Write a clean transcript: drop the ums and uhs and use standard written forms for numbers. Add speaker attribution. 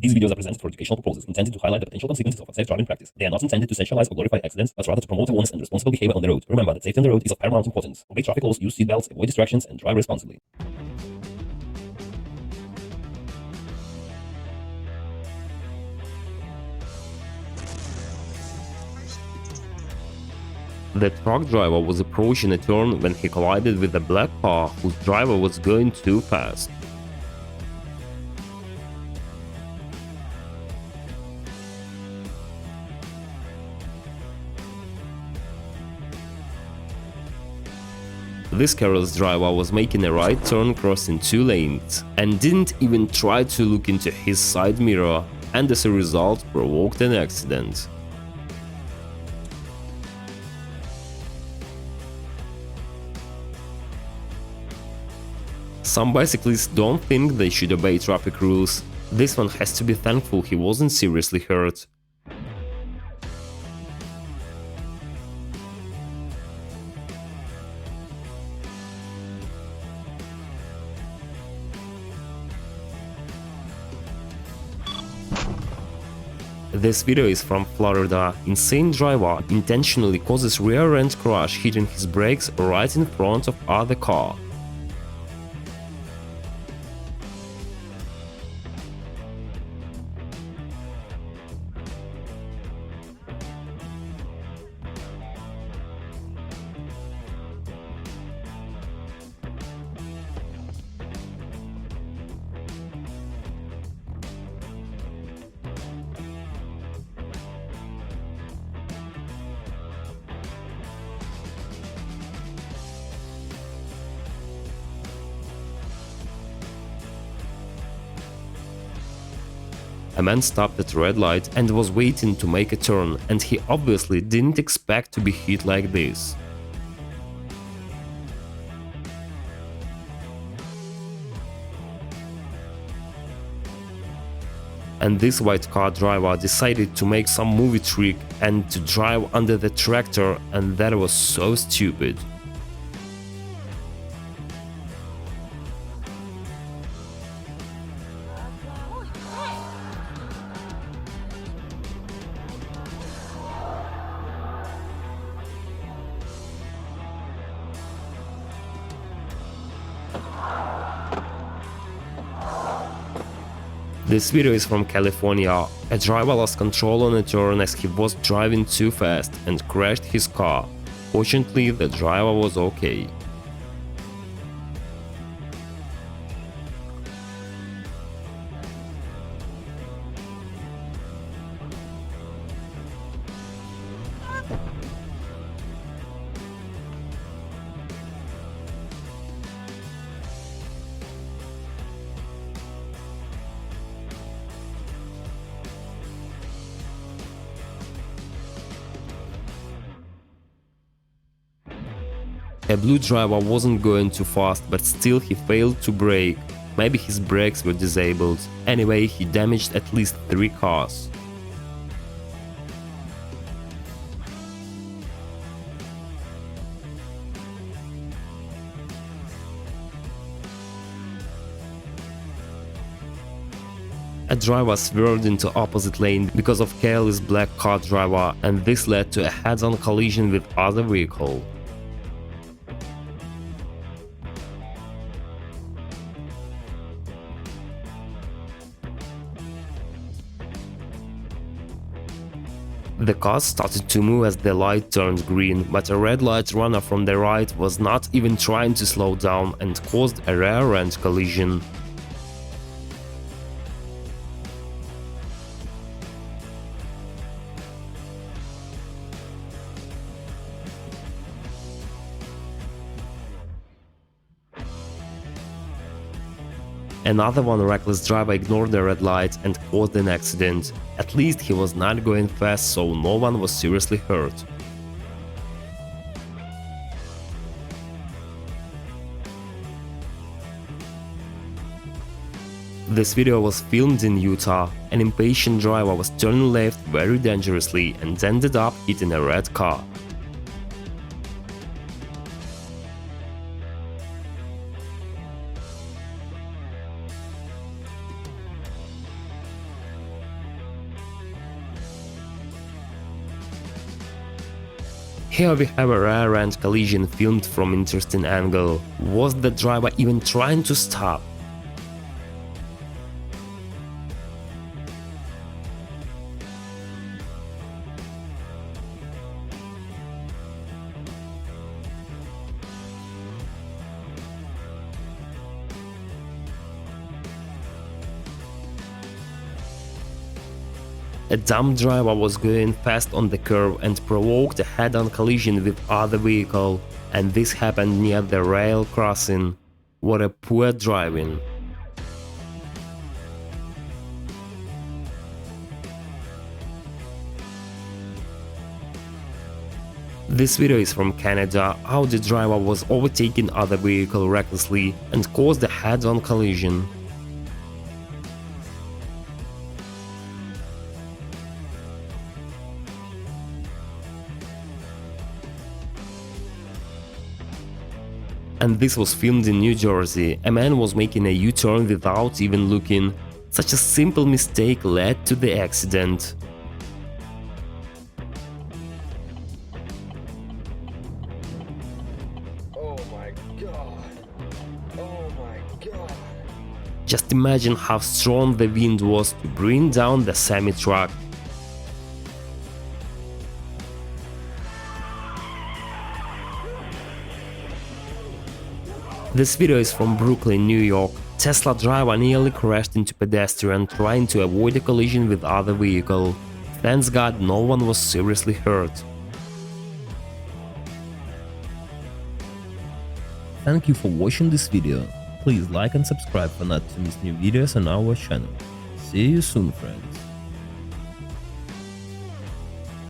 Speaker 1: These videos are presented for educational purposes, intended to highlight the potential consequences of unsafe driving practice. They are not intended to sensationalize or glorify accidents, but rather to promote awareness and responsible behavior on the road. Remember that safety on the road is of paramount importance. Obey traffic laws, use seatbelts, avoid distractions, and drive responsibly.
Speaker 2: The truck driver was approaching a turn when he collided with a black car whose driver was going too fast. This careless driver was making a right turn crossing two lanes and didn't even try to look into his side mirror, and as a result provoked an accident. Some bicyclists don't think they should obey traffic rules. This one has to be thankful he wasn't seriously hurt. This video is from Florida. Insane driver intentionally causes rear-end crash hitting his brakes right in front of other car. A man stopped at a red light and was waiting to make a turn, and he obviously didn't expect to be hit like this. And this white car driver decided to make some movie trick and to drive under the tractor, and that was so stupid. This video is from California. A driver lost control on a turn as he was driving too fast and crashed his car. Fortunately, the driver was okay. A blue driver wasn't going too fast, but still he failed to brake. Maybe his brakes were disabled. Anyway, he damaged at least 3 cars. A driver swerved into opposite lane because of careless black car driver, and this led to a head-on collision with other vehicle. The car started to move as the light turned green, but a red light runner from the right was not even trying to slow down and caused a rear-end collision. Another one reckless driver ignored the red light and caused an accident. At least he was not going fast, so no one was seriously hurt. This video was filmed in Utah. An impatient driver was turning left very dangerously and ended up hitting a red car. Here we have a rear-end collision filmed from interesting angle. Was the driver even trying to stop? A dumb driver was going fast on the curb and provoked a head-on collision with other vehicle, and this happened near the rail crossing. What a poor driving. This video is from Canada, how the driver was overtaking other vehicle recklessly and caused a head-on collision. And this was filmed in New Jersey. A man was making a U-turn without even looking. Such a simple mistake led to the accident.
Speaker 3: Oh my god. Oh my god.
Speaker 2: Just imagine how strong the wind was to bring down the semi-truck. This video is from Brooklyn, New York. Tesla driver nearly crashed into pedestrian trying to avoid a collision with other vehicle. Thanks God no one was seriously hurt.
Speaker 1: Thank you for watching this video. Please like and subscribe for not to miss new videos on our channel. See you soon, friends.